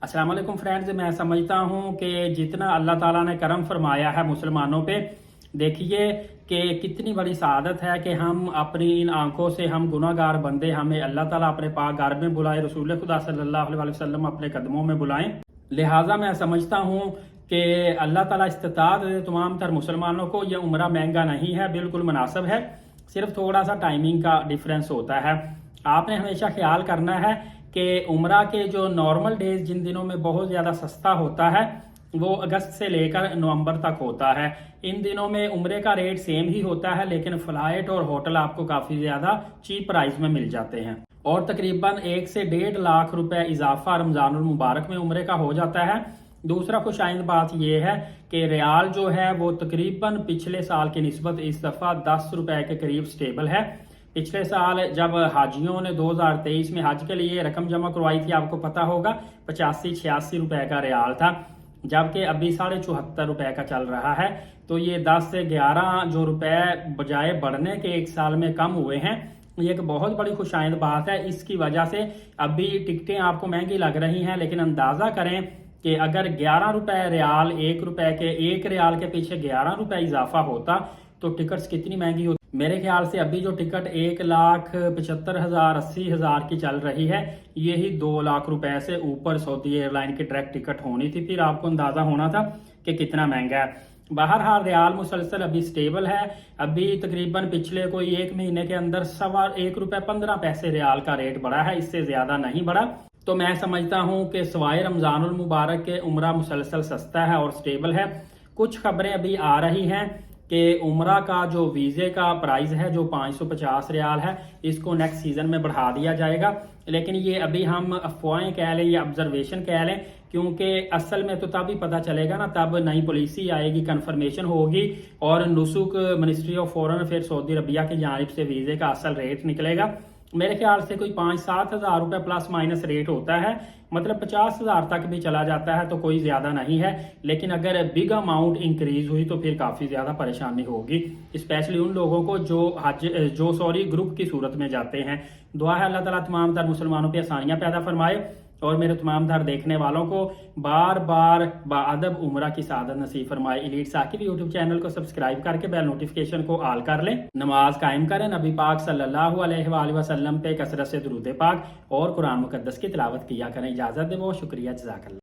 अस्सलाम वालेकुम फ्रेंड्स, मैं समझता हूँ कि जितना अल्लाह ताला ने करम फरमाया है मुसलमानों पे, देखिए कि कितनी बड़ी सआदत है कि हम अपनी इन आंखों से हम गुनाहगार बंदे हमें अल्लाह ताला अपने पाक घर में बुलाए, रसूल खुदा सल्लल्लाहु अलैहि वसल्लम अपने कदमों में बुलाएं। लिहाजा मैं समझता हूँ कि अल्लाह ताला इस्तिताअत दे तमाम तर मुसलमानों को। ये उम्रा महंगा नहीं है, बिल्कुल मुनासिब है, सिर्फ थोड़ा सा टाइमिंग का डिफरेंस होता है। आपने हमेशा ख्याल करना है कि उम्रा के जो नॉर्मल डेज जिन दिनों में बहुत ज़्यादा सस्ता होता है वो अगस्त से लेकर नवंबर तक होता है। इन दिनों में उम्रे का रेट सेम ही होता है, लेकिन फ्लाइट और होटल आपको काफ़ी ज़्यादा चीप प्राइस में मिल जाते हैं और तकरीबन 1 से 1.5 लाख रुपए इजाफा रमज़ानुल मुबारक में उम्रे का हो जाता है। दूसरा खुशाइंद बात यह है कि रियाल जो है वो तकरीबन पिछले साल की निस्बत इस दफ़ा 10 रुपए के करीब स्टेबल है। पिछले साल जब हाजियों ने 2023 में हज के लिए रकम जमा करवाई थी, आपको पता होगा 85-86 रुपए का रियाल था, जबकि अभी 74.5 रुपए का चल रहा है। तो ये 10 से 11 जो रुपए बजाय बढ़ने के एक साल में कम हुए हैं, ये एक बहुत बड़ी खुशाइंद बात है। इसकी वजह से अभी टिकटें आपको महंगी लग रही हैं, लेकिन अंदाजा करें कि अगर 11 रुपए रियाल, 1 रुपए के, 1 रियाल के पीछे 11 रुपए इजाफा होता तो टिकट्स कितनी महंगी होती। मेरे ख्याल से अभी जो टिकट 1,75,000 80,000 की चल रही है, यही 2 लाख रुपए से ऊपर सऊदी एयरलाइन की डायरेक्ट टिकट होनी थी, फिर आपको अंदाजा होना था कि कितना महंगा है। बहरहाल रियाल मुसलसल अभी स्टेबल है। अभी तकरीबन पिछले कोई 1 महीने के अंदर 1.15 रुपए रियाल का रेट बढ़ा है, इससे ज्यादा नहीं बढ़ा। तो मैं समझता हूँ कि सवाए रमजानुल मुबारक के उम्रा मुसलसल सस्ता है और स्टेबल है। कुछ खबरें अभी आ रही हैं कि उम्रा का जो वीज़े का प्राइस है जो 550 रियाल है, इसको नेक्स्ट सीजन में बढ़ा दिया जाएगा, लेकिन ये अभी हम अफवाहें कह लें या ऑब्जर्वेशन कह लें, क्योंकि असल में तो तभी पता चलेगा ना, तब नई पॉलिसी आएगी, कंफर्मेशन होगी और Nusuk ministry of foreign affair Saudi Arabia की जानिब से वीज़े का असल रेट निकलेगा। मेरे ख्याल से कोई 5-7 हज़ार रुपये प्लस माइनस रेट होता है, मतलब 50,000 तक भी चला जाता है तो कोई ज्यादा नहीं है। लेकिन अगर बिग अमाउंट इंक्रीज हुई तो फिर काफी ज्यादा परेशानी होगी, स्पेशली उन लोगों को जो ग्रुप की सूरत में जाते हैं। दुआ है अल्लाह ताला तमाम तर मुसलमानों पे आसानियां पैदा फरमाए और मेरे तमाम तर देखने वालों को बार बार बाअदब उम्रा की सादत नसीब फरमाए। एलीट साकिब यूट्यूब चैनल को सब्सक्राइब करके बेल नोटिफिकेशन को ऑल कर लें। नमाज कायम करें, नबी पाक सल्लल्लाहु अलैहि वसल्लम पे कसरत से दुरूद पाक और कुरान मुकद्दस की तिलावत किया करें। इजाजत दे, बहुत शुक्रिया, जज़ाकल्लाह।